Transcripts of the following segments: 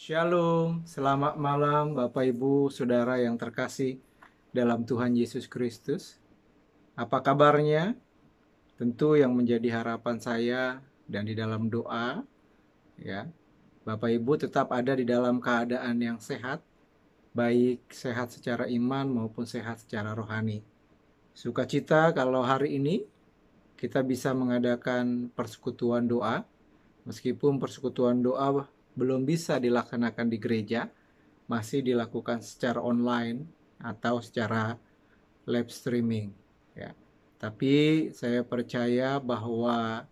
Shalom, selamat malam Bapak Ibu, Saudara yang terkasih dalam Tuhan Yesus Kristus. Apa kabarnya? Tentu yang menjadi harapan saya dan di dalam doa, ya, Bapak Ibu tetap ada di dalam keadaan yang sehat, baik sehat secara iman maupun sehat secara rohani. Sukacita kalau hari ini kita bisa mengadakan persekutuan doa, meskipun persekutuan doa belum bisa dilaksanakan di gereja, masih dilakukan secara online atau secara live streaming, ya. Tapi saya percaya bahwa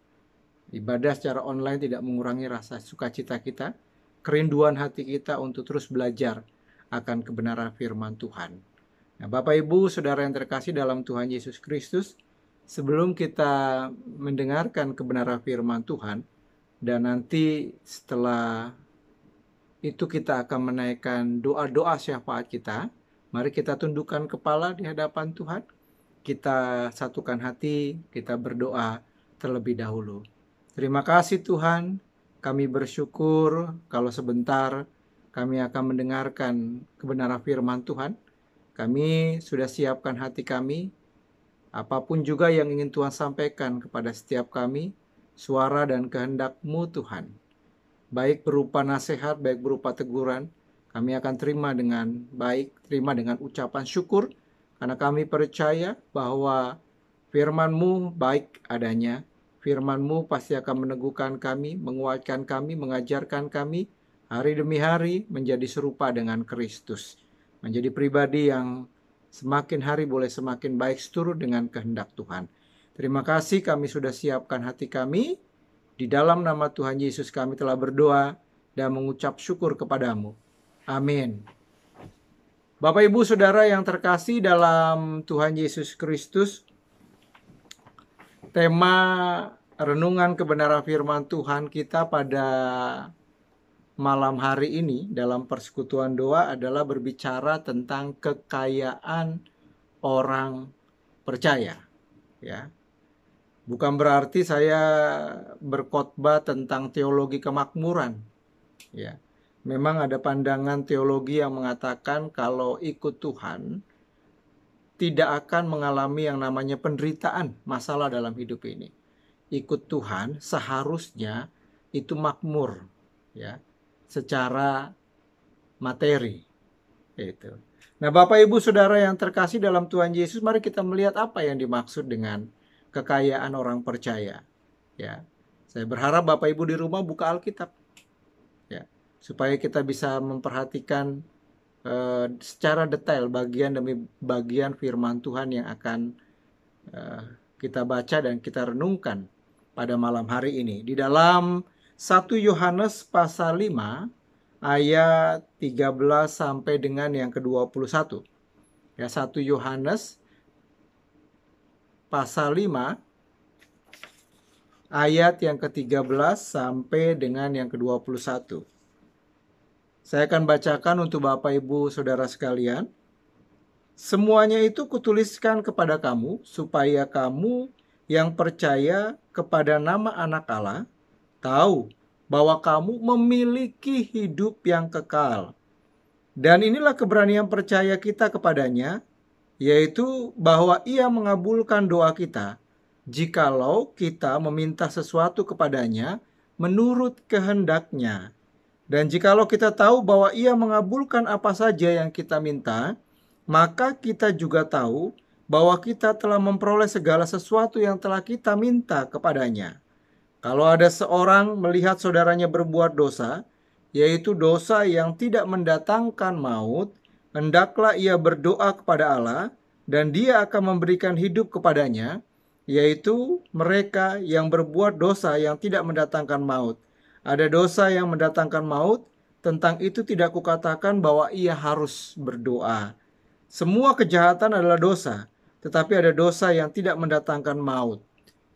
ibadah secara online tidak mengurangi rasa sukacita kita, kerinduan hati kita untuk terus belajar akan kebenaran firman Tuhan. Nah, Bapak Ibu, Saudara yang terkasih dalam Tuhan Yesus Kristus, sebelum kita mendengarkan kebenaran firman Tuhan, dan nanti setelah itu kita akan menaikkan doa-doa syafaat kita. Mari kita tundukkan kepala di hadapan Tuhan. Kita satukan hati, kita berdoa terlebih dahulu. Terima kasih Tuhan, kami bersyukur kalau sebentar kami akan mendengarkan kebenaran firman Tuhan. Kami sudah siapkan hati kami, apapun juga yang ingin Tuhan sampaikan kepada setiap kami, suara dan kehendak-Mu Tuhan. Baik berupa nasihat, baik berupa teguran, kami akan terima dengan baik, terima dengan ucapan syukur, karena kami percaya bahwa firman-Mu baik adanya, firman-Mu pasti akan meneguhkan kami, menguatkan kami, mengajarkan kami, hari demi hari menjadi serupa dengan Kristus, menjadi pribadi yang semakin hari boleh semakin baik seturut dengan kehendak Tuhan. Terima kasih kami sudah siapkan hati kami. Di dalam nama Tuhan Yesus kami telah berdoa dan mengucap syukur kepadamu. Amin. Bapak Ibu Saudara yang terkasih dalam Tuhan Yesus Kristus, tema renungan kebenaran firman Tuhan kita pada malam hari ini dalam persekutuan doa adalah berbicara tentang kekayaan orang percaya, ya. Bukan berarti saya berkhotbah tentang teologi kemakmuran, ya. Memang ada pandangan teologi yang mengatakan kalau ikut Tuhan tidak akan mengalami yang namanya penderitaan, masalah dalam hidup ini. Ikut Tuhan seharusnya itu makmur, ya, secara materi, itu. Nah, Bapak Ibu Saudara yang terkasih dalam Tuhan Yesus, mari kita melihat apa yang dimaksud dengan kekayaan orang percaya, ya. Saya berharap Bapak Ibu di rumah buka Alkitab, ya, supaya kita bisa memperhatikan secara detail bagian demi bagian firman Tuhan yang akan kita baca dan kita renungkan pada malam hari ini. Di dalam 1 Yohanes pasal 5 ayat 13 sampai dengan yang ke-21. Ya, 1 Yohanes pasal 5 ayat yang ke-13 sampai dengan yang ke-21. Saya akan bacakan untuk Bapak Ibu Saudara sekalian. Semuanya itu kutuliskan kepada kamu supaya kamu yang percaya kepada nama Anak Allah tahu bahwa kamu memiliki hidup yang kekal. Dan inilah keberanian percaya kita kepadanya, yaitu bahwa Ia mengabulkan doa kita jikalau kita meminta sesuatu kepadanya menurut kehendak-Nya. Dan jikalau kita tahu bahwa Ia mengabulkan apa saja yang kita minta, maka kita juga tahu bahwa kita telah memperoleh segala sesuatu yang telah kita minta kepadanya. Kalau ada seorang melihat saudaranya berbuat dosa, yaitu dosa yang tidak mendatangkan maut, hendaklah ia berdoa kepada Allah, dan Dia akan memberikan hidup kepadanya, yaitu mereka yang berbuat dosa yang tidak mendatangkan maut. Ada dosa yang mendatangkan maut, tentang itu tidak kukatakan bahwa ia harus berdoa. Semua kejahatan adalah dosa, tetapi ada dosa yang tidak mendatangkan maut.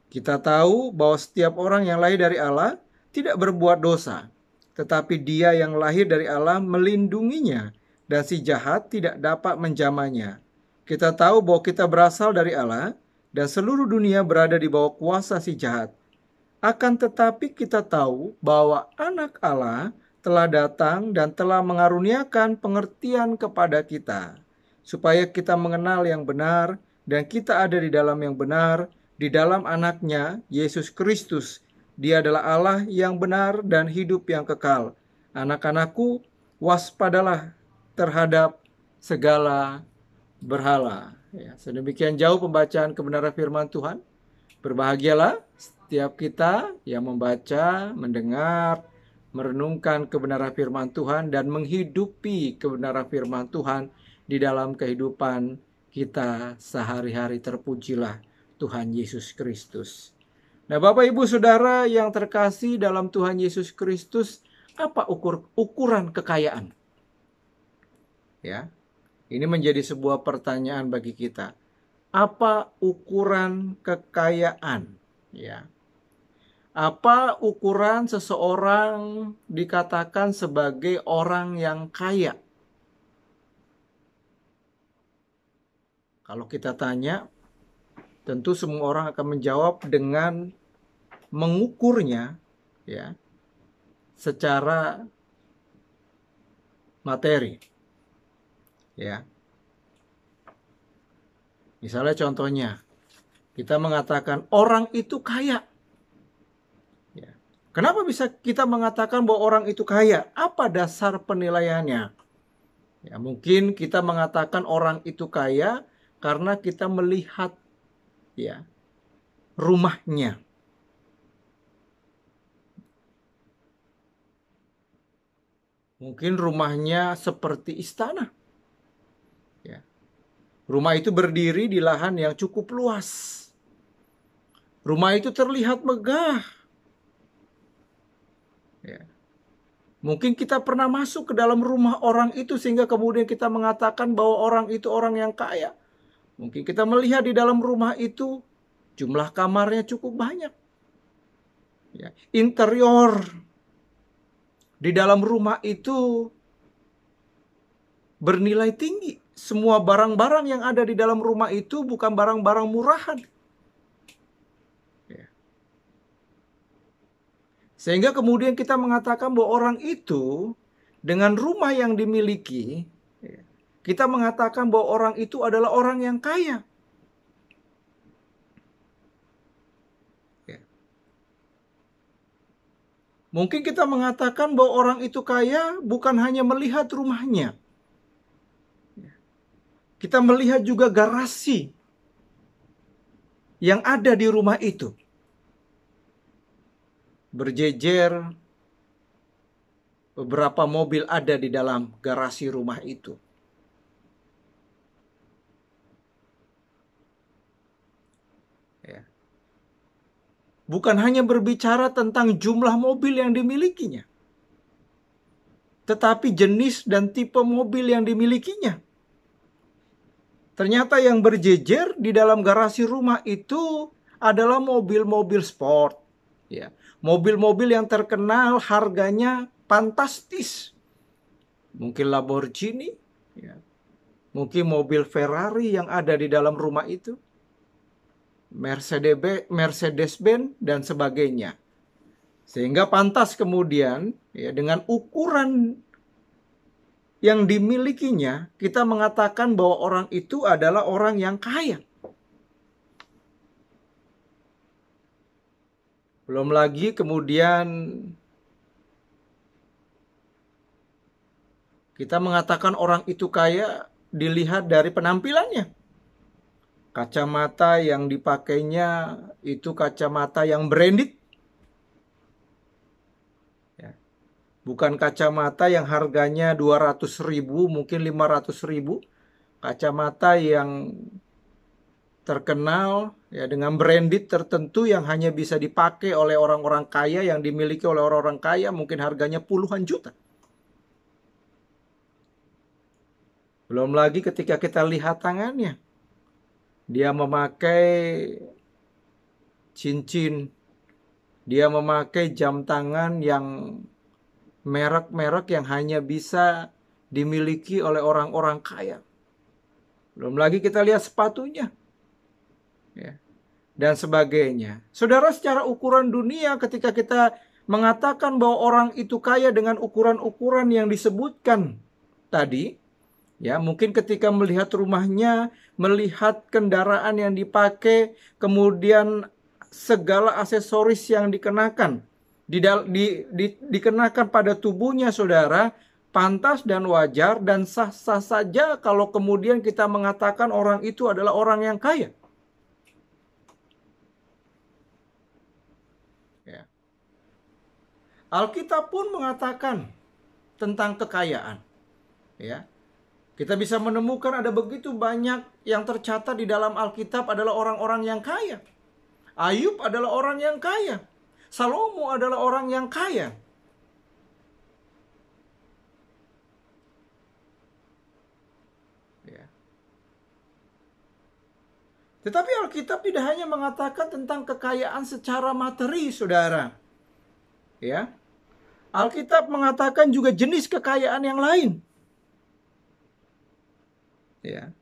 Kita tahu bahwa setiap orang yang lahir dari Allah tidak berbuat dosa, tetapi Dia yang lahir dari Allah melindunginya, dan si jahat tidak dapat menjamahnya. Kita tahu bahwa kita berasal dari Allah, dan seluruh dunia berada di bawah kuasa si jahat. Akan tetapi kita tahu bahwa anak Allah telah datang dan telah mengaruniakan pengertian kepada kita, supaya kita mengenal yang benar dan kita ada di dalam yang benar, di dalam anaknya, Yesus Kristus. Dia adalah Allah yang benar dan hidup yang kekal. Anak-anakku, waspadalah terhadap segala berhala. Ya, sedemikian jauh pembacaan kebenaran firman Tuhan. Berbahagialah setiap kita yang membaca, mendengar, merenungkan kebenaran firman Tuhan dan menghidupi kebenaran firman Tuhan di dalam kehidupan kita sehari-hari. Terpujilah Tuhan Yesus Kristus. Nah, Bapak Ibu Saudara yang terkasih dalam Tuhan Yesus Kristus, apa ukuran kekayaan? Ya. Ini menjadi sebuah pertanyaan bagi kita. Apa ukuran kekayaan? Ya. Apa ukuran seseorang dikatakan sebagai orang yang kaya? Kalau kita tanya, tentu semua orang akan menjawab dengan mengukurnya, ya, secara materi. Ya. Misalnya contohnya, kita mengatakan orang itu kaya. Ya. Kenapa bisa kita mengatakan bahwa orang itu kaya? Apa dasar penilaiannya? Ya, mungkin kita mengatakan orang itu kaya karena kita melihat, ya, rumahnya. Mungkin rumahnya seperti istana. Ya. Rumah itu berdiri di lahan yang cukup luas. Rumah itu terlihat megah. Ya. Mungkin kita pernah masuk ke dalam rumah orang itu sehingga kemudian kita mengatakan bahwa orang itu orang yang kaya. Mungkin kita melihat di dalam rumah itu jumlah kamarnya cukup banyak. Ya. Interior di dalam rumah itu bernilai tinggi. Semua barang-barang yang ada di dalam rumah itu bukan barang-barang murahan. Ya. Sehingga kemudian kita mengatakan bahwa orang itu dengan rumah yang dimiliki, ya, kita mengatakan bahwa orang itu adalah orang yang kaya. Ya. Mungkin kita mengatakan bahwa orang itu kaya bukan hanya melihat rumahnya. Kita melihat juga garasi yang ada di rumah itu. Berjejer beberapa mobil ada di dalam garasi rumah itu. Ya. Bukan hanya berbicara tentang jumlah mobil yang dimilikinya, tetapi jenis dan tipe mobil yang dimilikinya. Ternyata yang berjejer di dalam garasi rumah itu adalah mobil-mobil sport. Ya. Mobil-mobil yang terkenal harganya fantastis. Mungkin Lamborghini, ya. Mungkin mobil Ferrari yang ada di dalam rumah itu. Mercedes-Benz dan sebagainya. Sehingga pantas kemudian, ya, dengan ukuran yang dimilikinya, kita mengatakan bahwa orang itu adalah orang yang kaya. Belum lagi kemudian kita mengatakan orang itu kaya dilihat dari penampilannya. Kacamata yang dipakainya itu kacamata yang branded. Bukan kacamata yang harganya 200.000, mungkin 500.000. Kacamata yang terkenal, ya, dengan branded tertentu yang hanya bisa dipakai oleh orang-orang kaya, yang dimiliki oleh orang-orang kaya, mungkin harganya puluhan juta. Belum lagi ketika kita lihat tangannya. Dia memakai cincin, dia memakai jam tangan yang merek-merek yang hanya bisa dimiliki oleh orang-orang kaya. Belum lagi kita lihat sepatunya, ya, dan sebagainya. Saudara, secara ukuran dunia ketika kita mengatakan bahwa orang itu kaya dengan ukuran-ukuran yang disebutkan tadi, ya, mungkin ketika melihat rumahnya, melihat kendaraan yang dipakai, kemudian segala aksesoris yang dikenakan dikenakan pada tubuhnya, saudara, pantas dan wajar dan sah-sah saja kalau kemudian kita mengatakan orang itu adalah orang yang kaya. Ya. Alkitab pun mengatakan tentang kekayaan. Ya. Kita bisa menemukan ada begitu banyak yang tercatat di dalam Alkitab adalah orang-orang yang kaya. Ayub adalah orang yang kaya. Salomo adalah orang yang kaya. Ya. Tetapi Alkitab tidak hanya mengatakan tentang kekayaan secara materi, saudara. Ya. Alkitab mengatakan juga jenis kekayaan yang lain. Ya.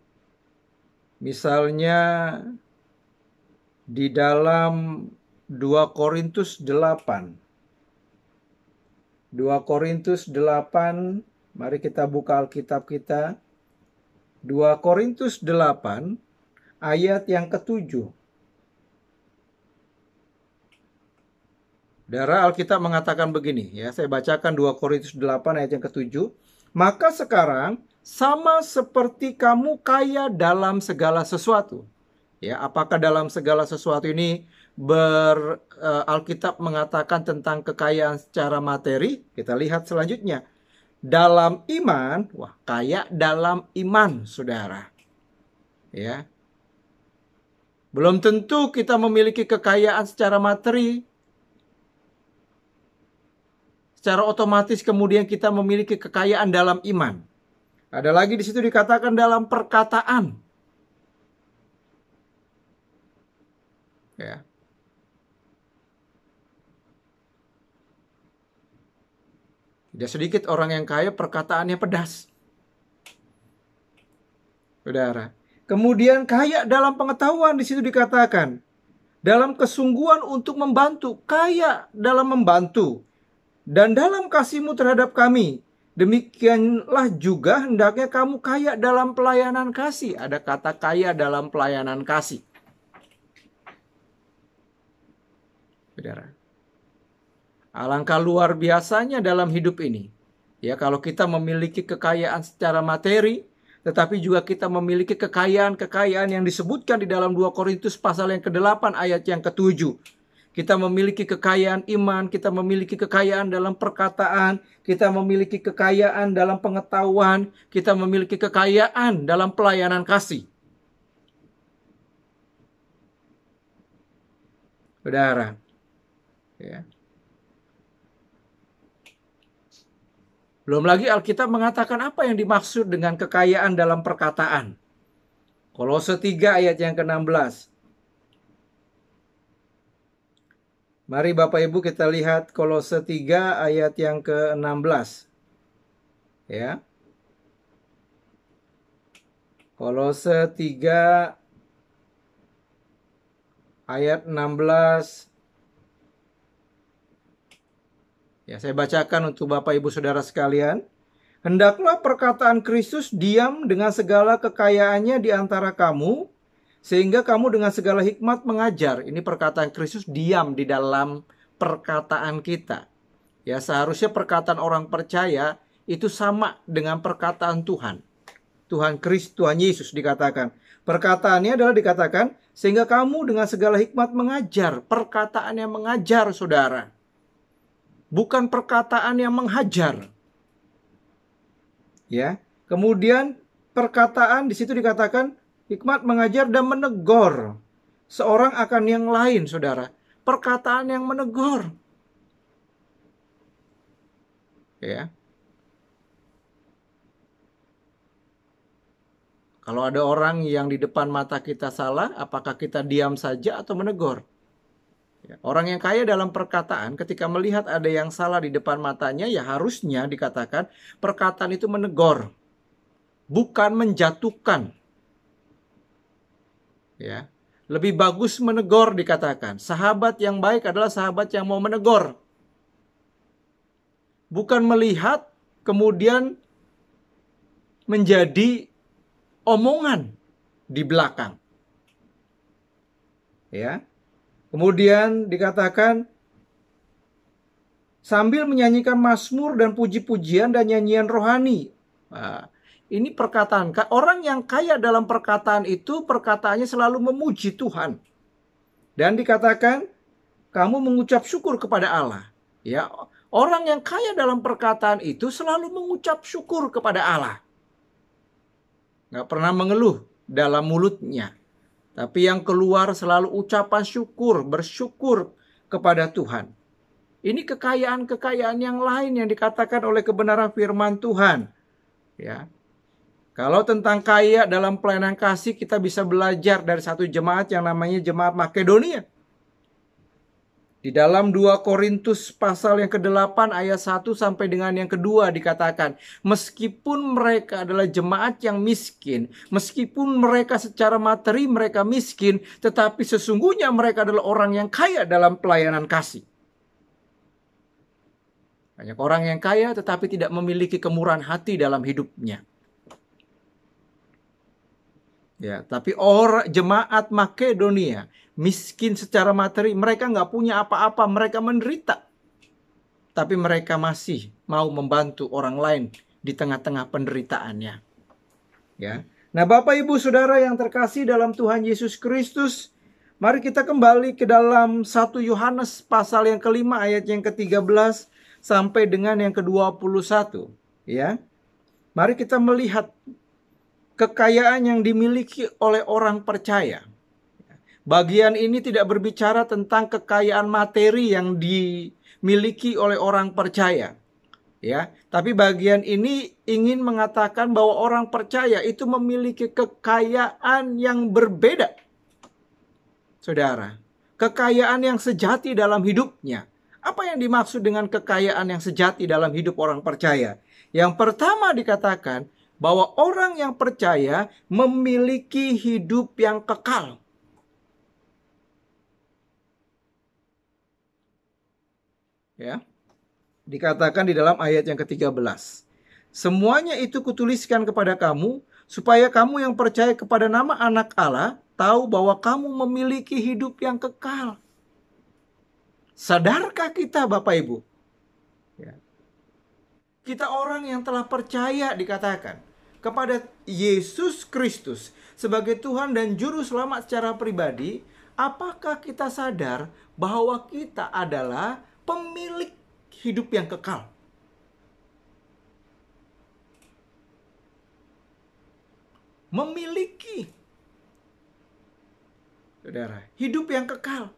Misalnya di dalam 2 Korintus 8. 2 Korintus 8, mari kita buka Alkitab kita. 2 Korintus 8 ayat yang ke-7. Saudara, Alkitab mengatakan begini, ya. Saya bacakan 2 Korintus 8 ayat yang ke-7. Maka sekarang sama seperti kamu kaya dalam segala sesuatu. Ya, apakah dalam segala sesuatu ini Alkitab mengatakan tentang kekayaan secara materi? Kita lihat selanjutnya. Dalam iman, wah, kaya dalam iman, saudara. Ya. Belum tentu kita memiliki kekayaan secara materi. Secara otomatis kemudian kita memiliki kekayaan dalam iman. Ada lagi di situ dikatakan dalam perkataan. Ya. Tidak sedikit orang yang kaya perkataannya pedas. Saudara. Kemudian kaya dalam pengetahuan di situ dikatakan. Dalam kesungguhan untuk membantu. Kaya dalam membantu. Dan dalam kasihmu terhadap kami. Demikianlah juga hendaknya kamu kaya dalam pelayanan kasih. Ada kata kaya dalam pelayanan kasih. Saudara. Alangkah luar biasanya dalam hidup ini. Ya, kalau kita memiliki kekayaan secara materi, tetapi juga kita memiliki kekayaan-kekayaan yang disebutkan di dalam 2 Korintus pasal yang ke-8 ayat yang ke-7. Kita memiliki kekayaan iman, kita memiliki kekayaan dalam perkataan, kita memiliki kekayaan dalam pengetahuan, kita memiliki kekayaan dalam pelayanan kasih. Saudara, ya. Belum lagi Alkitab mengatakan apa yang dimaksud dengan kekayaan dalam perkataan. Kolose 3 ayat yang ke-16. Mari Bapak Ibu kita lihat Kolose 3 ayat yang ke-16. Ya. Kolose 3 ayat 16. Ya, saya bacakan untuk Bapak Ibu Saudara sekalian. Hendaklah perkataan Kristus diam dengan segala kekayaannya di antara kamu, sehingga kamu dengan segala hikmat mengajar. Ini perkataan Kristus diam di dalam perkataan kita. Ya, seharusnya perkataan orang percaya itu sama dengan perkataan Tuhan. Tuhan Kristus, Tuhan Yesus dikatakan. Perkataannya adalah dikatakan, sehingga kamu dengan segala hikmat mengajar. Perkataan yang mengajar, saudara. Bukan perkataan yang menghajar. Ya. Kemudian perkataan di situ dikatakan hikmat mengajar dan menegur seorang akan yang lain, saudara. Perkataan yang menegur. Ya. Kalau ada orang yang di depan mata kita salah, apakah kita diam saja atau menegur? Ya, orang yang kaya dalam perkataan ketika melihat ada yang salah di depan matanya, ya harusnya dikatakan perkataan itu menegur, bukan menjatuhkan. Ya, lebih bagus menegur dikatakan. Sahabat yang baik adalah sahabat yang mau menegur. bukan melihat kemudian menjadi omongan di belakang. Ya. Kemudian dikatakan sambil menyanyikan mazmur dan puji-pujian dan nyanyian rohani. Nah, ini perkataan. Orang yang kaya dalam perkataan itu, perkataannya selalu memuji Tuhan. Dan dikatakan, kamu mengucap syukur kepada Allah. Ya, orang yang kaya dalam perkataan itu selalu mengucap syukur kepada Allah. Nggak pernah mengeluh dalam mulutnya. Tapi yang keluar selalu ucapan syukur, bersyukur kepada Tuhan. Ini kekayaan-kekayaan yang lain yang dikatakan oleh kebenaran firman Tuhan. Ya. Kalau tentang kaya dalam pelayanan kasih, kita bisa belajar dari satu jemaat yang namanya Jemaat Makedonia. Di dalam 2 Korintus pasal yang ke-8 ayat 1 sampai dengan yang kedua dikatakan, meskipun mereka adalah jemaat yang miskin, meskipun mereka secara materi mereka miskin, tetapi sesungguhnya mereka adalah orang yang kaya dalam pelayanan kasih. Banyak orang yang kaya tetapi tidak memiliki kemurahan hati dalam hidupnya. Ya, tapi orang jemaat Makedonia miskin secara materi, mereka nggak punya apa-apa, mereka menderita. Tapi mereka masih mau membantu orang lain di tengah-tengah penderitaannya. Ya. Nah, Bapak Ibu Saudara yang terkasih dalam Tuhan Yesus Kristus, mari kita kembali ke dalam 1 Yohanes pasal yang ke-5 ayat yang ke-13 sampai dengan yang ke-21, ya. Mari kita melihat kekayaan yang dimiliki oleh orang percaya. Bagian ini tidak berbicara tentang kekayaan materi yang dimiliki oleh orang percaya, ya. Tapi bagian ini ingin mengatakan bahwa orang percaya itu memiliki kekayaan yang berbeda. Saudara, kekayaan yang sejati dalam hidupnya. Apa yang dimaksud dengan kekayaan yang sejati dalam hidup orang percaya? Yang pertama dikatakan bahwa orang yang percaya memiliki hidup yang kekal. Ya. Dikatakan di dalam ayat yang ke-13. Semuanya itu kutuliskan kepada kamu, supaya kamu yang percaya kepada nama Anak Allah tahu bahwa kamu memiliki hidup yang kekal. Sadarkah kita, Bapak Ibu? Ya. Kita orang yang telah percaya dikatakan kepada Yesus Kristus sebagai Tuhan dan Juru Selamat secara pribadi, apakah kita sadar bahwa kita adalah pemilik hidup yang kekal? Memiliki, saudara, hidup yang kekal.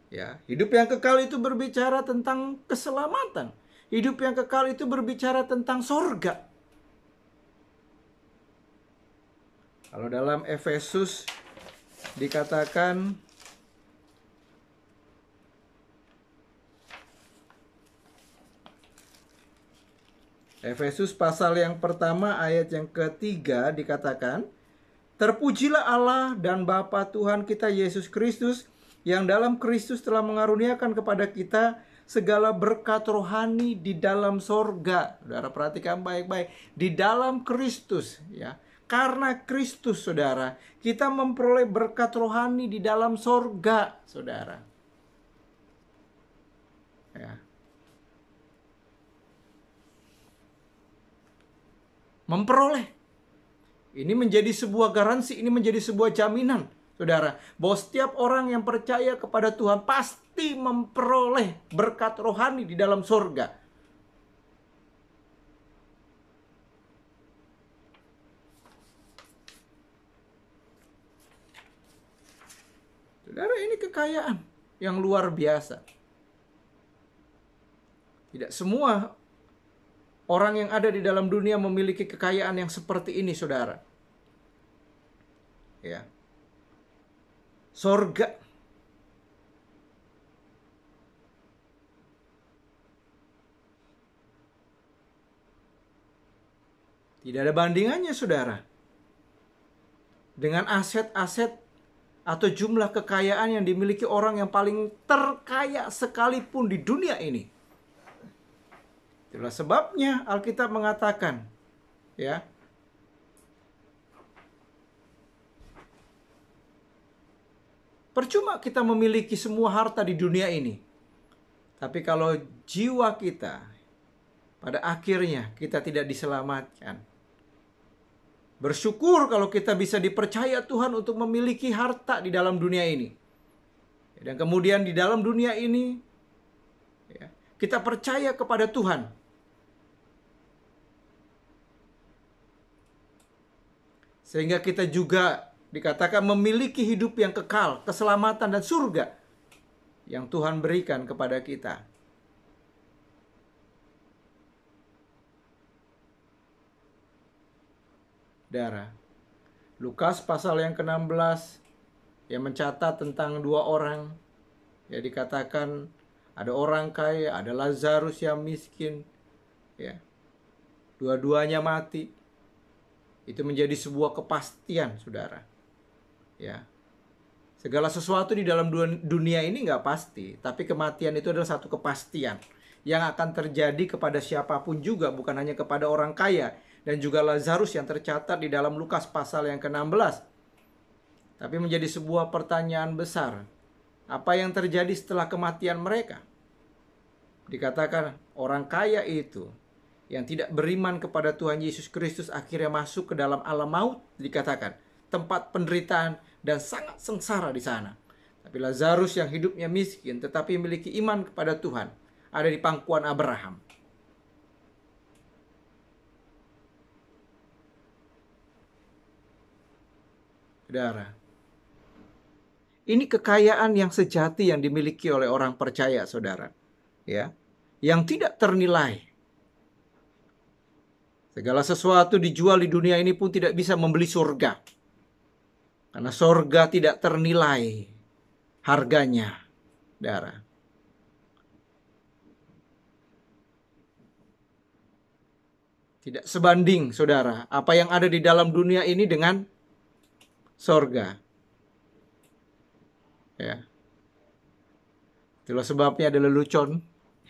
Ya, hidup yang kekal itu berbicara tentang keselamatan. Hidup yang kekal itu berbicara tentang sorga. Kalau dalam Efesus dikatakan Efesus pasal yang pertama ayat yang ketiga dikatakan, terpujilah Allah dan Bapa Tuhan kita Yesus Kristus, yang dalam Kristus telah mengaruniakan kepada kita segala berkat rohani di dalam sorga. Saudara perhatikan baik-baik. Di dalam Kristus, ya. Karena Kristus, saudara, kita memperoleh berkat rohani di dalam sorga, saudara. Ya. Memperoleh. Ini menjadi sebuah garansi, ini menjadi sebuah jaminan, saudara, bahwa setiap orang yang percaya kepada Tuhan pasti memperoleh berkat rohani di dalam sorga. Saudara, ini kekayaan yang luar biasa. Tidak semua orang yang ada di dalam dunia memiliki kekayaan yang seperti ini, saudara. Ya. Sorga. Tidak ada bandingannya, saudara. Dengan aset-aset atau jumlah kekayaan yang dimiliki orang yang paling terkaya sekalipun di dunia ini. Itulah sebabnya Alkitab mengatakan, ya, percuma kita memiliki semua harta di dunia ini, tapi kalau jiwa kita pada akhirnya kita tidak diselamatkan. Bersyukur kalau kita bisa dipercaya Tuhan untuk memiliki harta di dalam dunia ini. Dan kemudian di dalam dunia ini, ya, kita percaya kepada Tuhan. Sehingga kita juga dikatakan memiliki hidup yang kekal, keselamatan dan surga yang Tuhan berikan kepada kita. Saudara, Lukas pasal yang ke-16 yang mencatat tentang dua orang, ya, dikatakan ada orang kaya, ada Lazarus yang miskin, ya, dua-duanya mati. Itu menjadi sebuah kepastian, saudara, ya. Segala sesuatu di dalam dunia ini nggak pasti, tapi kematian itu adalah satu kepastian yang akan terjadi kepada siapapun juga, bukan hanya kepada orang kaya dan juga Lazarus yang tercatat di dalam Lukas pasal yang ke-16. Tapi menjadi sebuah pertanyaan besar, apa yang terjadi setelah kematian mereka? Dikatakan orang kaya itu yang tidak beriman kepada Tuhan Yesus Kristus akhirnya masuk ke dalam alam maut, dikatakan tempat penderitaan dan sangat sengsara di sana. Tapi Lazarus yang hidupnya miskin tetapi memiliki iman kepada Tuhan ada di pangkuan Abraham. Saudara, ini kekayaan yang sejati yang dimiliki oleh orang percaya, saudara, ya, yang tidak ternilai. Segala sesuatu dijual di dunia ini pun tidak bisa membeli surga, karena surga tidak ternilai harganya, saudara. Tidak sebanding, saudara, apa yang ada di dalam dunia ini dengan surga. Ya. Itulah sebabnya ada lelucon,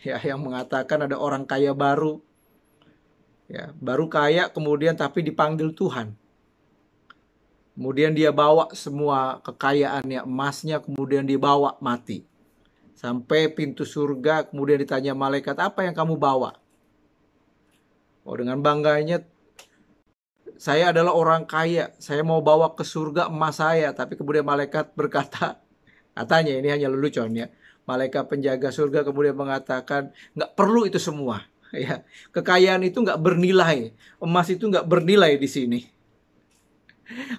ya, yang mengatakan ada orang kaya baru, ya, baru kaya kemudian tapi dipanggil Tuhan. Kemudian dia bawa semua kekayaannya, emasnya, kemudian dibawa mati. Sampai pintu surga, kemudian ditanya malaikat, apa yang kamu bawa? Oh, dengan bangganya, saya adalah orang kaya, saya mau bawa ke surga emas saya. Tapi kemudian malaikat berkata, katanya ini hanya lelucon, ya, malaikat penjaga surga kemudian mengatakan, nggak perlu itu semua, ya, kekayaan itu nggak bernilai, emas itu nggak bernilai di sini.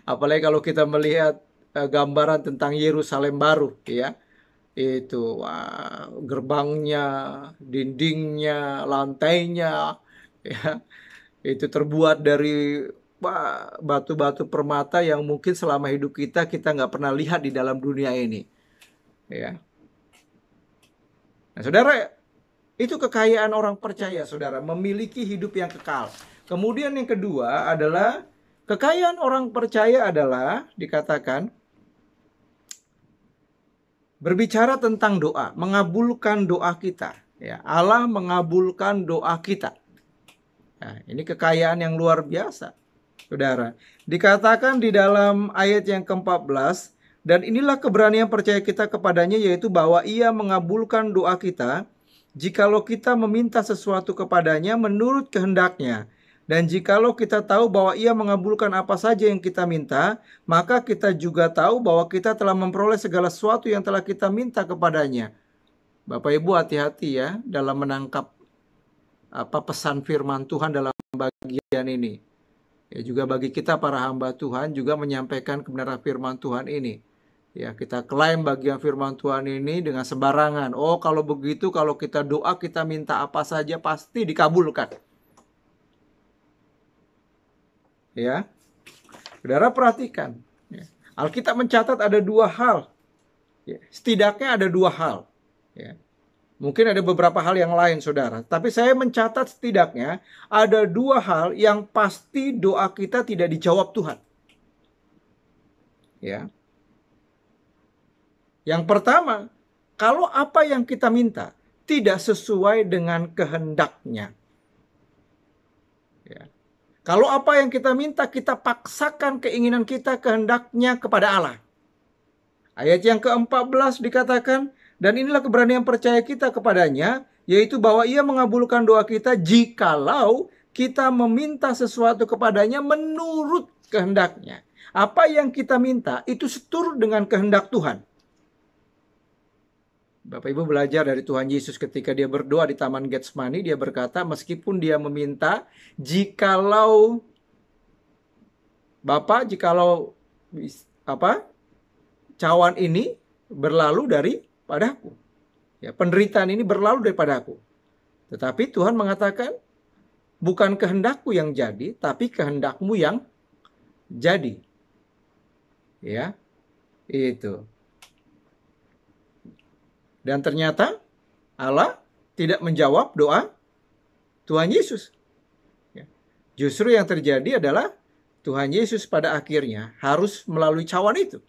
Apalagi kalau kita melihat gambaran tentang Yerusalem baru, ya, itu gerbangnya, dindingnya, lantainya, ya, itu terbuat dari batu-batu permata yang mungkin selama hidup kita nggak pernah lihat di dalam dunia ini, ya. Nah, saudara, itu kekayaan orang percaya, saudara, memiliki hidup yang kekal. Kemudian yang kedua adalah kekayaan orang percaya adalah dikatakan berbicara tentang doa, mengabulkan doa kita, ya. Allah mengabulkan doa kita. Nah, ini kekayaan yang luar biasa, saudara. Dikatakan di dalam ayat yang ke-14, dan inilah keberanian percaya kita kepadanya, yaitu bahwa ia mengabulkan doa kita, jikalau kita meminta sesuatu kepadanya menurut kehendaknya. Dan jikalau kita tahu bahwa ia mengabulkan apa saja yang kita minta, maka kita juga tahu bahwa kita telah memperoleh segala sesuatu yang telah kita minta kepadanya. Bapak Ibu hati-hati, ya, dalam menangkap pesan firman Tuhan dalam bagian ini. Ya, juga bagi kita para hamba Tuhan juga menyampaikan kebenaran firman Tuhan ini. Ya, kita klaim bagian firman Tuhan ini dengan sembarangan. Oh, kalau begitu, kalau kita doa, kita minta apa saja pasti dikabulkan. Ya, saudara perhatikan. Ya. Alkitab mencatat ada dua hal. Ya, setidaknya ada dua hal. Ya. Mungkin ada beberapa hal yang lain, saudara. Tapi saya mencatat setidaknya ada dua hal yang pasti doa kita tidak dijawab Tuhan. Ya. Yang pertama, kalau apa yang kita minta tidak sesuai dengan kehendaknya. Ya. Kalau apa yang kita minta, kita paksakan keinginan kita, kehendaknya kepada Allah. Ayat yang ke-14 dikatakan, dan inilah keberanian percaya kita kepadanya, yaitu bahwa ia mengabulkan doa kita jikalau kita meminta sesuatu kepadanya menurut kehendaknya. Apa yang kita minta itu seturut dengan kehendak Tuhan. Bapak Ibu belajar dari Tuhan Yesus ketika dia berdoa di Taman Getsemani, dia berkata meskipun dia meminta, jikalau Bapak, jikalau cawan ini berlalu daripadaku. Ya, penderitaan ini berlalu daripadaku. Tetapi Tuhan mengatakan, bukan kehendakku yang jadi, tapi kehendakmu yang jadi. Ya, itu. Dan ternyata Allah tidak menjawab doa Tuhan Yesus. Ya. Justru yang terjadi adalah Tuhan Yesus pada akhirnya harus melalui cawan itu.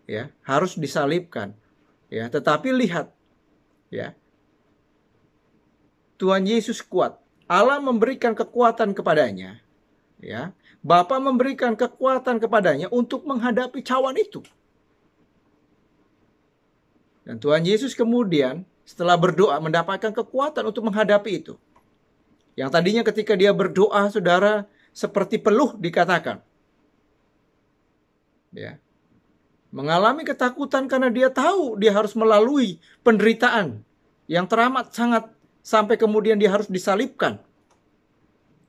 Ya, harus disalibkan. Ya, tetapi lihat, ya, Tuhan Yesus kuat. Allah memberikan kekuatan kepadanya. Ya, Bapa memberikan kekuatan kepadanya untuk menghadapi cawan itu. Dan Tuhan Yesus kemudian setelah berdoa mendapatkan kekuatan untuk menghadapi itu. Yang tadinya ketika dia berdoa, saudara, seperti peluh dikatakan. Ya. Mengalami ketakutan karena dia tahu dia harus melalui penderitaan yang teramat sangat sampai kemudian dia harus disalibkan.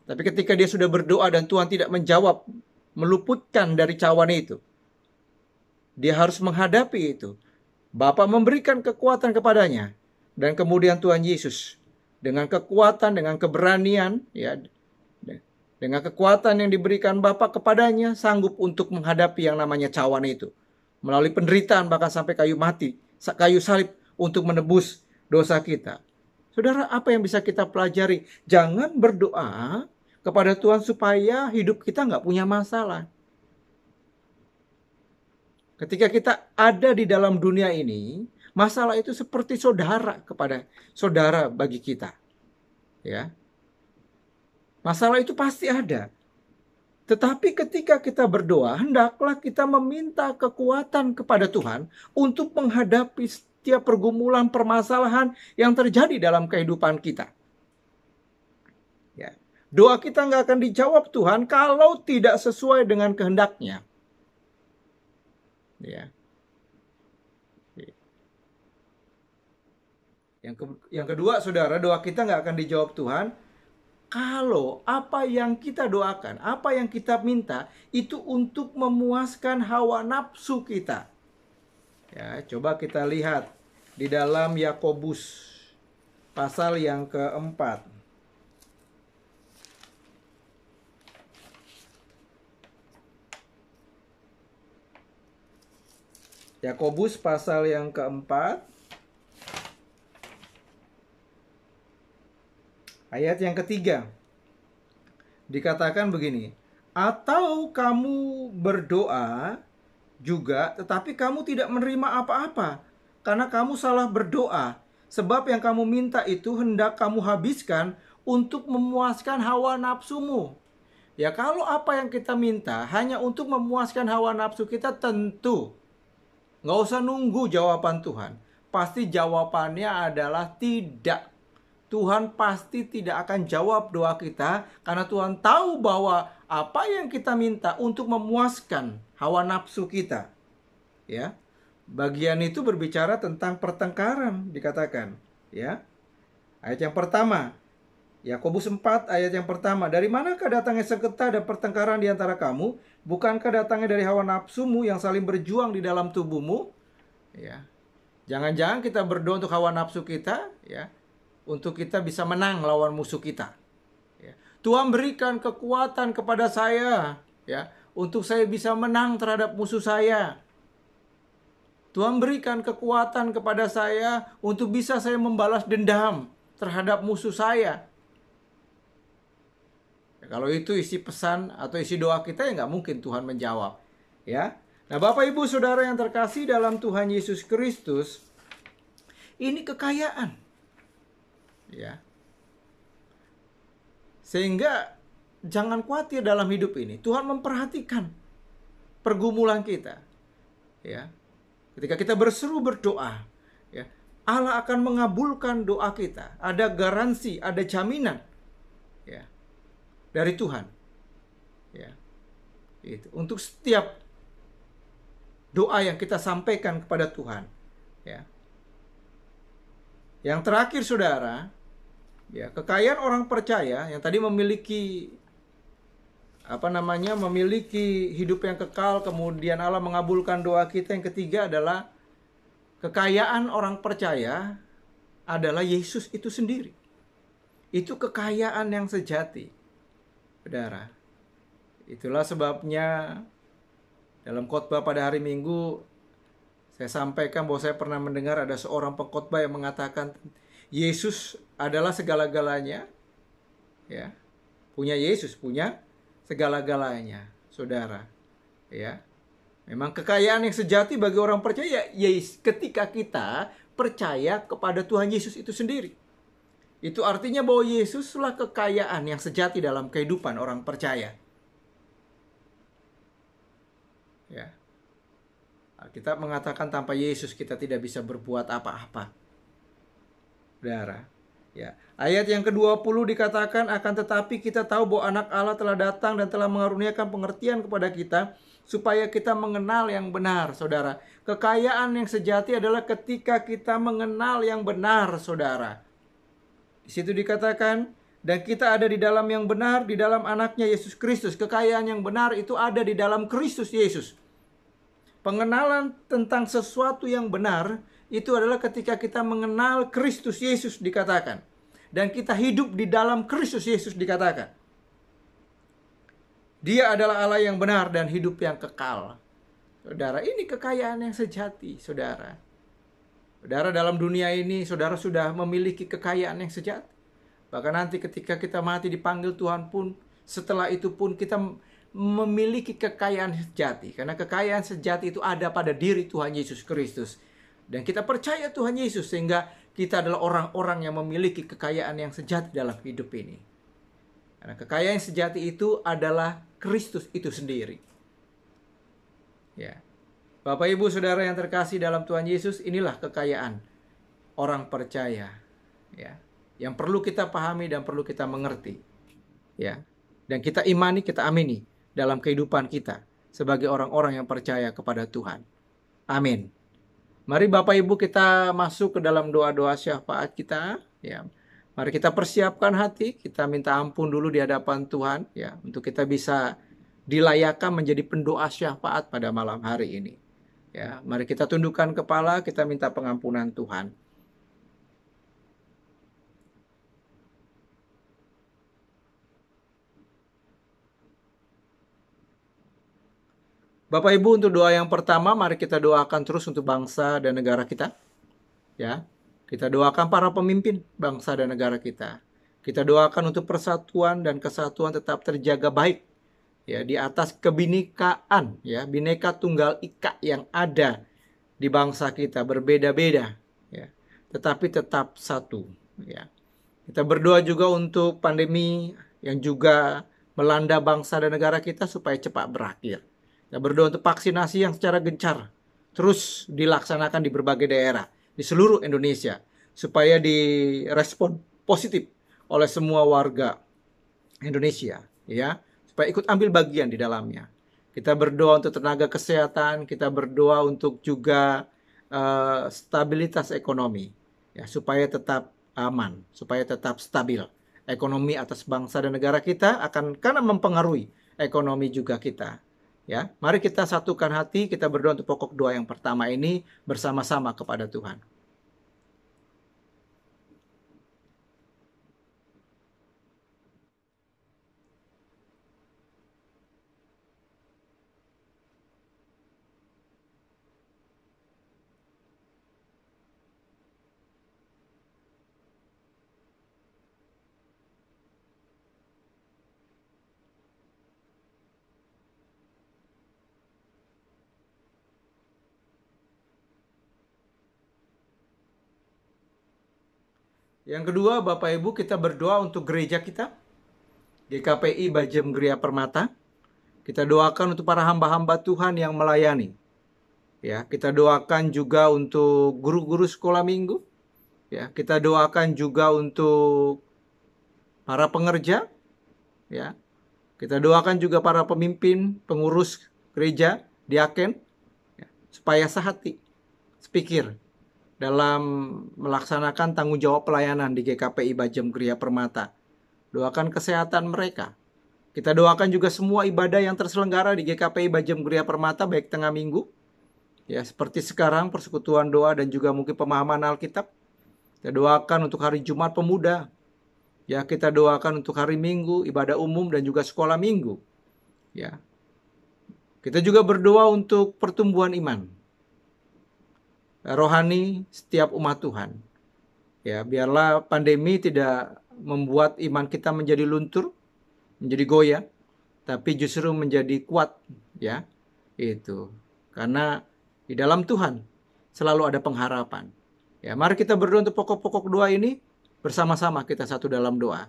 Tapi ketika dia sudah berdoa dan Tuhan tidak menjawab, meluputkan dari cawan itu, dia harus menghadapi itu. Bapa memberikan kekuatan kepadanya, dan kemudian Tuhan Yesus dengan kekuatan, dengan keberanian, ya, dengan kekuatan yang diberikan Bapa kepadanya, sanggup untuk menghadapi yang namanya cawan itu, melalui penderitaan bahkan sampai kayu mati, kayu salib untuk menebus dosa kita. Saudara, apa yang bisa kita pelajari? Jangan berdoa kepada Tuhan supaya hidup kita nggak punya masalah. Ketika kita ada di dalam dunia ini, masalah itu seperti saudara kepada saudara bagi kita. Ya. Masalah itu pasti ada. Tetapi ketika kita berdoa, hendaklah kita meminta kekuatan kepada Tuhan untuk menghadapi setiap pergumulan, permasalahan yang terjadi dalam kehidupan kita. Ya. Doa kita nggak akan dijawab Tuhan kalau tidak sesuai dengan kehendaknya. Ya. Yang kedua, saudara, doa kita nggak akan dijawab Tuhan kalau apa yang kita doakan, apa yang kita minta itu untuk memuaskan hawa nafsu kita. Ya, coba kita lihat di dalam Yakobus pasal yang keempat. Yakobus pasal yang keempat, ayat yang ketiga, dikatakan begini, atau kamu berdoa juga, tetapi kamu tidak menerima apa-apa, karena kamu salah berdoa, sebab yang kamu minta itu hendak kamu habiskan untuk memuaskan hawa nafsumu. Ya, kalau apa yang kita minta hanya untuk memuaskan hawa nafsu kita, tentu nggak usah nunggu jawaban Tuhan. Pasti jawabannya adalah tidak. Tuhan pasti tidak akan jawab doa kita karena Tuhan tahu bahwa apa yang kita minta untuk memuaskan hawa nafsu kita. Ya. Bagian itu berbicara tentang pertengkaran dikatakan, ya. Ayat yang pertama, Yakobus 4 ayat yang pertama, dari manakah datangnya sengketa dan pertengkaran di antara kamu? Bukankah datangnya dari hawa nafsumu yang saling berjuang di dalam tubuhmu? Ya. Jangan-jangan kita berdoa untuk hawa nafsu kita, ya, untuk kita bisa menang lawan musuh kita. Ya. Tuhan berikan kekuatan kepada saya, ya, untuk saya bisa menang terhadap musuh saya. Tuhan berikan kekuatan kepada saya untuk bisa saya membalas dendam terhadap musuh saya. Ya, kalau itu isi pesan atau isi doa kita, ya nggak mungkin Tuhan menjawab. Ya, Nah, Bapak Ibu Saudara yang terkasih dalam Tuhan Yesus Kristus, ini kekayaan. Ya. Sehingga jangan khawatir dalam hidup ini. Tuhan memperhatikan pergumulan kita. Ya. Ketika kita berseru berdoa, ya, Allah akan mengabulkan doa kita. Ada garansi, ada jaminan, ya, dari Tuhan. Ya. Itu untuk setiap doa yang kita sampaikan kepada Tuhan. Ya. Yang terakhir saudara, ya, kekayaan orang percaya yang tadi memiliki memiliki hidup yang kekal, kemudian Allah mengabulkan doa kita. Yang ketiga adalah kekayaan orang percaya adalah Yesus itu sendiri. Itu kekayaan yang sejati, saudara. Itulah sebabnya dalam khotbah pada hari Minggu saya sampaikan bahwa saya pernah mendengar ada seorang pengkhotbah yang mengatakan Yesus adalah segala-galanya. Ya. Punya Yesus, punya segala-galanya, saudara. Ya. Memang kekayaan yang sejati bagi orang percaya ketika kita percaya kepada Tuhan Yesus itu sendiri. Itu artinya bahwa Yesuslah kekayaan yang sejati dalam kehidupan orang percaya. Ya. Alkitab mengatakan tanpa Yesus kita tidak bisa berbuat apa-apa. Saudara. Ya. Ayat yang ke-20 dikatakan, akan tetapi kita tahu bahwa anak Allah telah datang dan telah mengaruniakan pengertian kepada kita supaya kita mengenal yang benar, saudara. Kekayaan yang sejati adalah ketika kita mengenal yang benar, saudara. Di situ dikatakan, dan kita ada di dalam yang benar, di dalam anaknya Yesus Kristus. Kekayaan yang benar itu ada di dalam Kristus Yesus. Pengenalan tentang sesuatu yang benar itu adalah ketika kita mengenal Kristus Yesus dikatakan. Dan kita hidup di dalam Kristus Yesus dikatakan. Dia adalah Allah yang benar dan hidup yang kekal. Saudara, ini kekayaan yang sejati, saudara. Saudara, dalam dunia ini, saudara sudah memiliki kekayaan yang sejati. Bahkan nanti ketika kita mati dipanggil Tuhan pun, setelah itu pun kita memiliki kekayaan sejati. Karena kekayaan sejati itu ada pada diri Tuhan Yesus Kristus. Dan kita percaya Tuhan Yesus sehingga kita adalah orang-orang yang memiliki kekayaan yang sejati dalam hidup ini. Karena kekayaan sejati itu adalah Kristus itu sendiri. Ya. Bapak Ibu Saudara yang terkasih dalam Tuhan Yesus, inilah kekayaan orang percaya. Ya. Yang perlu kita pahami dan perlu kita mengerti. Ya. Dan kita imani, kita amini dalam kehidupan kita sebagai orang-orang yang percaya kepada Tuhan. Amin. Mari Bapak Ibu kita masuk ke dalam doa-doa syafaat kita. Ya. Mari kita persiapkan hati, kita minta ampun dulu di hadapan Tuhan. Ya, untuk kita bisa dilayakkan menjadi pendoa syafaat pada malam hari ini. Ya, mari kita tundukkan kepala, kita minta pengampunan Tuhan. Bapak Ibu, untuk doa yang pertama, mari kita doakan terus untuk bangsa dan negara kita. Ya, kita doakan para pemimpin bangsa dan negara kita. Kita doakan untuk persatuan dan kesatuan tetap terjaga baik. Ya, di atas kebinekaan, ya, Bhinneka Tunggal Ika yang ada di bangsa kita, berbeda-beda, ya, tetapi tetap satu. Ya. Kita berdoa juga untuk pandemi yang juga melanda bangsa dan negara kita supaya cepat berakhir. Kita berdoa untuk vaksinasi yang secara gencar terus dilaksanakan di berbagai daerah di seluruh Indonesia supaya direspon positif oleh semua warga Indonesia, ya, supaya ikut ambil bagian di dalamnya. Kita berdoa untuk tenaga kesehatan, kita berdoa untuk juga stabilitas ekonomi, ya, supaya tetap aman, supaya tetap stabil. Ekonomi atas bangsa dan negara kita akan karena mempengaruhi ekonomi juga kita. Ya, mari kita satukan hati, kita berdoa untuk pokok doa yang pertama ini bersama-sama kepada Tuhan. Yang kedua, Bapak Ibu, kita berdoa untuk gereja kita, GKPI Bajem Geria Permata. Kita doakan untuk para hamba-hamba Tuhan yang melayani. Ya, kita doakan juga untuk guru-guru sekolah minggu. Ya, kita doakan juga untuk para pengerja. Ya, kita doakan juga para pemimpin, pengurus gereja, diaken, ya, supaya sehati, sepikir dalam melaksanakan tanggung jawab pelayanan di GKPI Bajem Geria Permata. Doakan kesehatan mereka. Kita doakan juga semua ibadah yang terselenggara di GKPI Bajem Geria Permata, baik tengah minggu, ya seperti sekarang persekutuan doa dan juga mungkin pemahaman Alkitab. Kita doakan untuk hari Jumat Pemuda. Ya, kita doakan untuk hari Minggu, ibadah umum dan juga sekolah minggu. Ya. Kita juga berdoa untuk pertumbuhan iman rohani setiap umat Tuhan. Ya, biarlah pandemi tidak membuat iman kita menjadi luntur, menjadi goyah, tapi justru menjadi kuat, ya. Itu. Karena di dalam Tuhan selalu ada pengharapan. Ya, mari kita berdoa untuk pokok-pokok doa ini bersama-sama, kita satu dalam doa.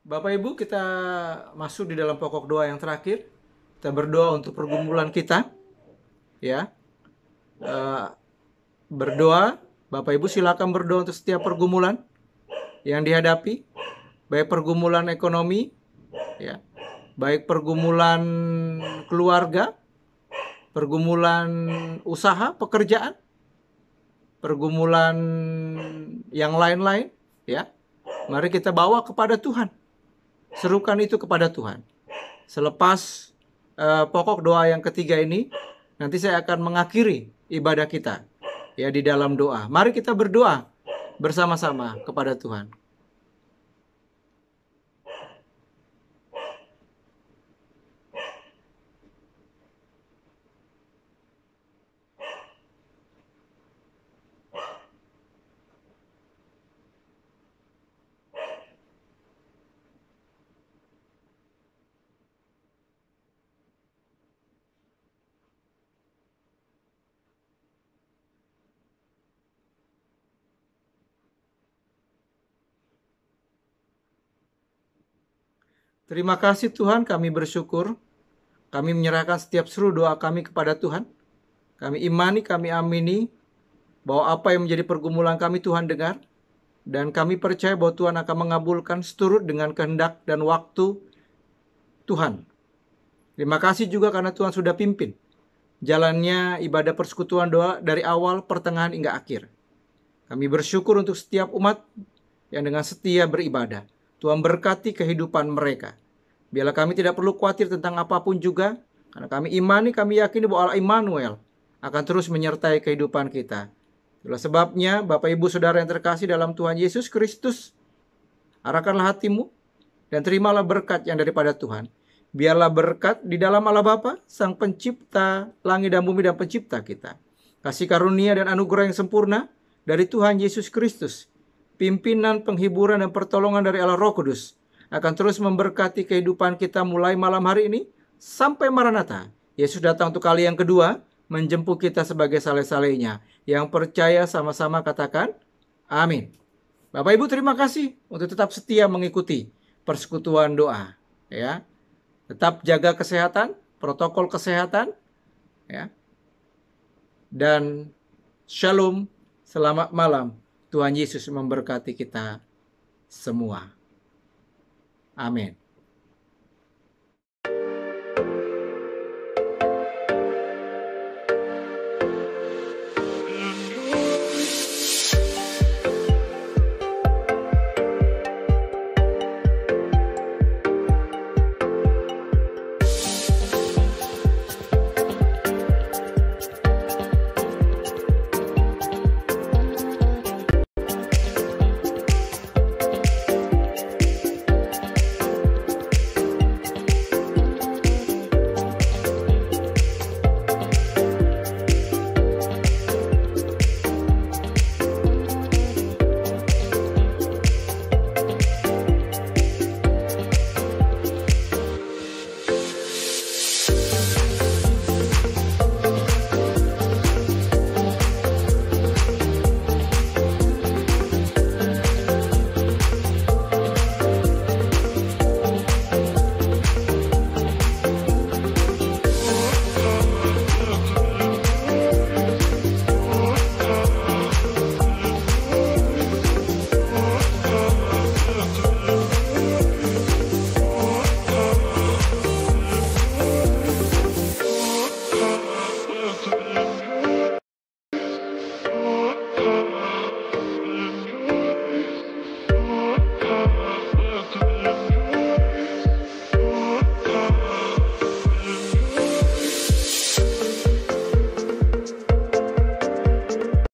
Bapak Ibu, kita masuk di dalam pokok doa yang terakhir. Kita berdoa untuk pergumulan kita, ya. Berdoa, Bapak Ibu silakan berdoa untuk setiap pergumulan yang dihadapi, baik pergumulan ekonomi, ya, baik pergumulan keluarga, pergumulan usaha, pekerjaan, pergumulan yang lain-lain, ya. Mari kita bawa kepada Tuhan. Serukan itu kepada Tuhan. Selepas pokok doa yang ketiga ini, nanti saya akan mengakhiri ibadah kita, ya, di dalam doa. Mari kita berdoa bersama-sama kepada Tuhan. Terima kasih Tuhan, kami bersyukur. Kami menyerahkan setiap seru doa kami kepada Tuhan. Kami imani, kami amini bahwa apa yang menjadi pergumulan kami Tuhan dengar. Dan kami percaya bahwa Tuhan akan mengabulkan seturut dengan kehendak dan waktu Tuhan. Terima kasih juga karena Tuhan sudah pimpin jalannya ibadah persekutuan doa dari awal, pertengahan hingga akhir. Kami bersyukur untuk setiap umat yang dengan setia beribadah. Tuhan berkati kehidupan mereka. Biarlah kami tidak perlu khawatir tentang apapun juga, karena kami imani, kami yakini bahwa Allah Immanuel akan terus menyertai kehidupan kita. Itulah sebabnya, Bapak Ibu Saudara yang terkasih dalam Tuhan Yesus Kristus, arahkanlah hatimu dan terimalah berkat yang daripada Tuhan. Biarlah berkat di dalam Allah Bapa, Sang Pencipta langit dan bumi dan Pencipta kita. Kasih karunia dan anugerah yang sempurna dari Tuhan Yesus Kristus, pimpinan, penghiburan, dan pertolongan dari Allah Roh Kudus akan terus memberkati kehidupan kita mulai malam hari ini sampai Maranatha. Yesus datang untuk kali yang kedua, menjemput kita sebagai saleh-salehnya. Yang percaya sama-sama katakan, amin. Bapak Ibu terima kasih untuk tetap setia mengikuti persekutuan doa. Ya, tetap jaga kesehatan, protokol kesehatan. Ya, dan shalom, selamat malam. Tuhan Yesus memberkati kita semua. Amin.